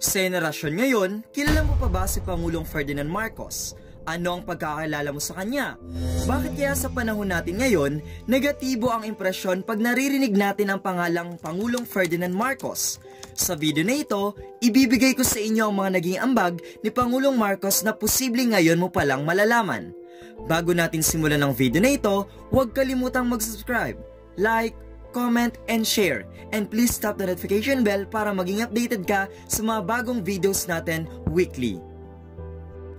Sa henerasyon ngayon, kilala mo pa ba si Pangulong Ferdinand Marcos? Ano ang pagkakilala mo sa kanya? Bakit kaya sa panahon natin ngayon, negatibo ang impresyon pag naririnig natin ang pangalang Pangulong Ferdinand Marcos? Sa video na ito, ibibigay ko sa inyo ang mga naging ambag ni Pangulong Marcos na posibleng ngayon mo palang malalaman. Bago natin simulan ang video na ito, huwag kalimutang mag-subscribe, like, comment, and share. And please tap the notification bell para maging updated ka sa mga bagong videos natin weekly.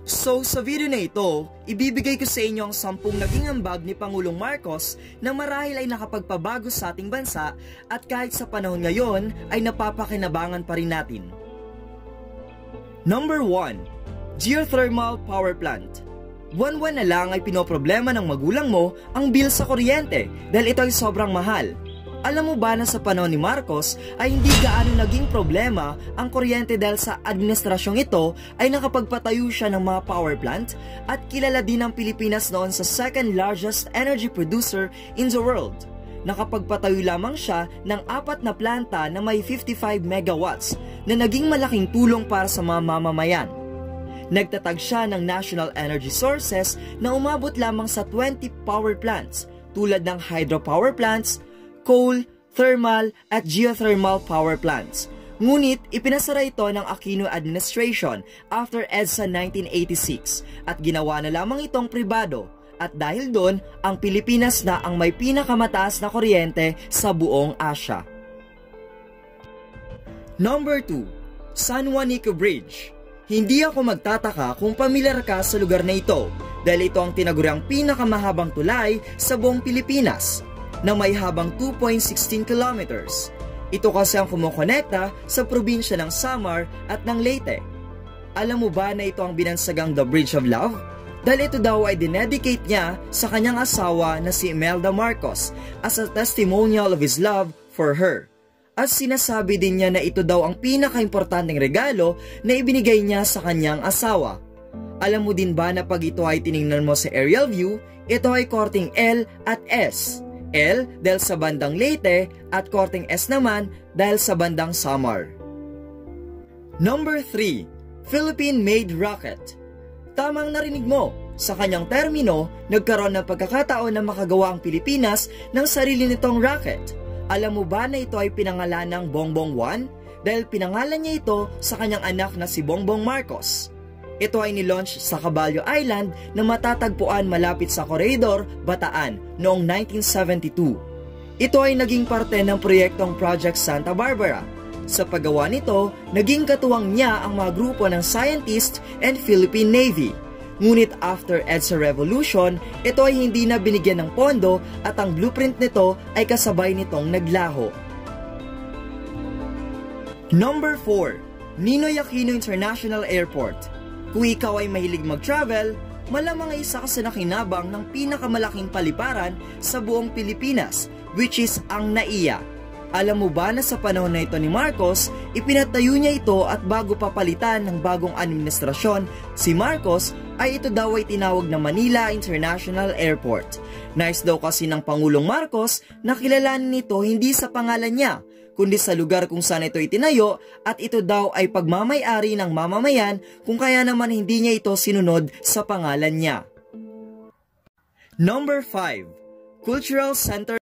So sa video na ito, ibibigay ko sa inyo ang 10 naging ambag ni Pangulong Marcos na marahil ay nakapagpabago sa ating bansa at kahit sa panahon ngayon ay napapakinabangan pa rin natin. Number 1. Geothermal Power Plant. Buwan-buwan na lang ay pinoproblema ng magulang mo ang bill sa kuryente dahil ito ay sobrang mahal. Alam mo ba na sa panahon ni Marcos ay hindi gaano naging problema ang kuryente dahil sa administrasyong ito ay nakapagpatayo siya ng mga power plant at kilala din ang Pilipinas noon sa second largest energy producer in the world. Nakapagpatayo lamang siya ng 4 na planta na may 55 megawatts na naging malaking tulong para sa mga mamamayan. Nagtatag siya ng national energy sources na umabot lamang sa 20 power plants tulad ng hydropower plants, coal, thermal at geothermal power plants. Ngunit ipinasara ito ng Aquino administration after EDSA 1986 at ginawa na lamang itong pribado at dahil doon ang Pilipinas na ang may pinakamataas na kuryente sa buong Asia. Number 2. San Juanico Bridge. Hindi ako magtataka kung pamilyar ka sa lugar na ito dahil ito ang tinaguriang pinakamahabang tulay sa buong Pilipinas na may habang 2.16 kilometers. Ito kasi ang kumukonekta sa probinsya ng Samar at ng Leyte. Alam mo ba na ito ang binansagang The Bridge of Love? Dahil ito daw ay dinedicate niya sa kanyang asawa na si Imelda Marcos as a testimonial of his love for her. At sinasabi din niya na ito daw ang pinaka-importanteng regalo na ibinigay niya sa kanyang asawa. Alam mo din ba na pag ito ay tiningnan mo sa aerial view, ito ay korteng L at S. L dahil sa bandang Leyte at korteng S naman dahil sa bandang Samar. Number 3. Philippine-made rocket. Tamang narinig mo, sa kanyang termino, nagkaroon ng pagkakataon na makagawa ang Pilipinas ng sarili nitong rocket. Alam mo ba na ito ay pinangalan ng Bongbong 1? Dahil pinangalan niya ito sa kanyang anak na si Bongbong Marcos. Ito ay nilaunch sa Caballo Island na matatagpuan malapit sa Corregidor, Bataan noong 1972. Ito ay naging parte ng proyektong Project Santa Barbara. Sa paggawa nito, naging katuwang niya ang mga grupo ng scientists and Philippine Navy. Ngunit after EDSA Revolution, ito ay hindi na binigyan ng pondo at ang blueprint nito ay kasabay nitong naglaho. Number 4. Ninoy Aquino International Airport. Kung ikaw ay mahilig mag-travel, malamang ay isa ka sa nakinabang ng pinakamalaking paliparan sa buong Pilipinas, which is ang NAIA. Alam mo ba na sa panahon na ito ni Marcos, ipinatayo niya ito at bago papalitan ng bagong administrasyon, si Marcos ay ito daw ay tinawag na Manila International Airport. Nais daw kasi ng Pangulong Marcos na kilalanin nito hindi sa pangalan niya, kundi sa lugar kung saan ito itinayo at ito daw ay pagmamay-ari ng mamamayan kung kaya naman hindi niya ito sinunod sa pangalan niya. Number 5. Cultural Center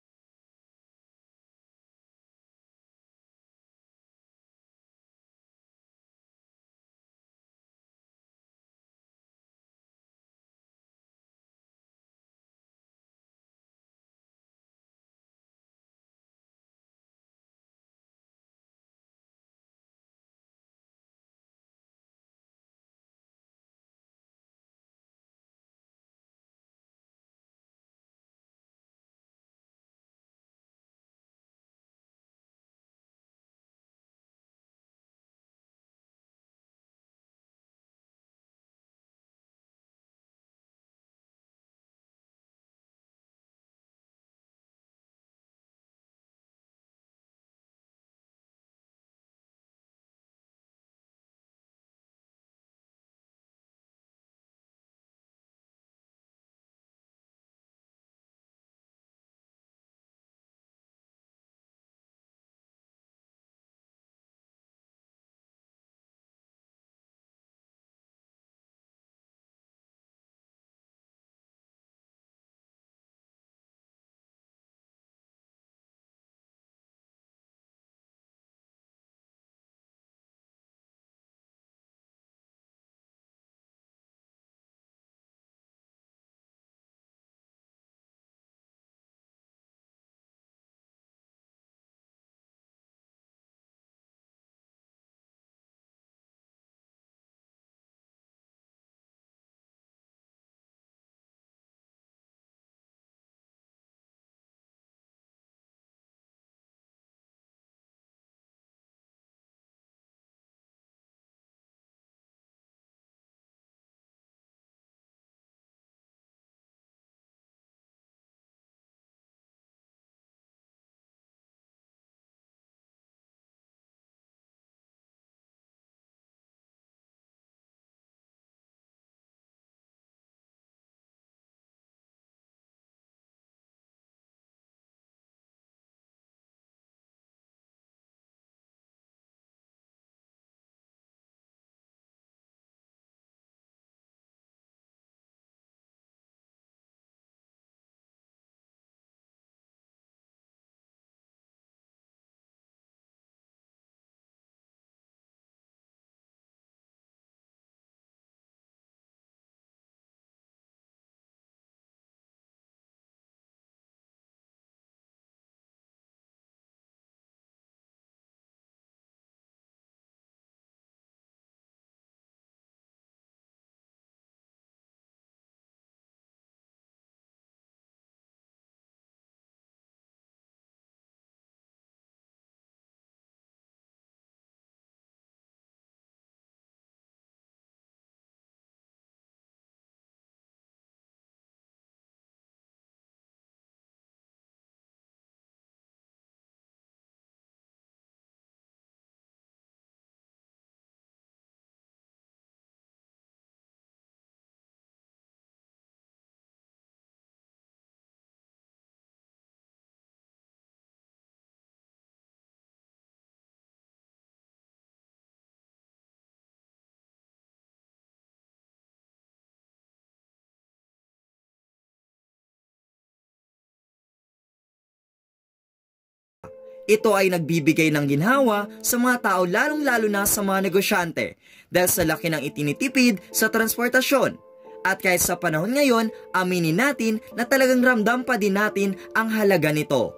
Ito ay nagbibigay ng ginhawa sa mga tao lalong-lalo na sa mga negosyante dahil sa laki ng itinitipid sa transportasyon. At kahit sa panahon ngayon, aminin natin na talagang ramdam pa din natin ang halaga nito.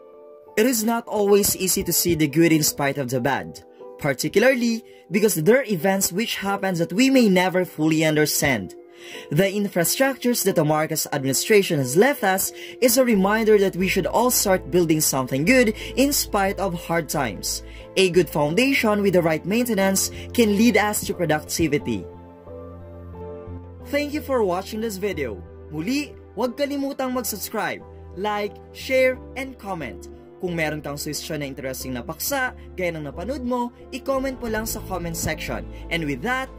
It is not always easy to see the good in spite of the bad, particularly because there are events which happen that we may never fully understand. The infrastructures that the Marcos administration has left us is a reminder that we should all start building something good in spite of hard times. A good foundation with the right maintenance can lead us to productivity. Thank you for watching this video. Muli, huwag kalimutang mag-subscribe, like, share, and comment. Kung meron kang suggestion na interesting na paksa, gaya ng napanood mo, i-comment mo lang sa comment section. And with that,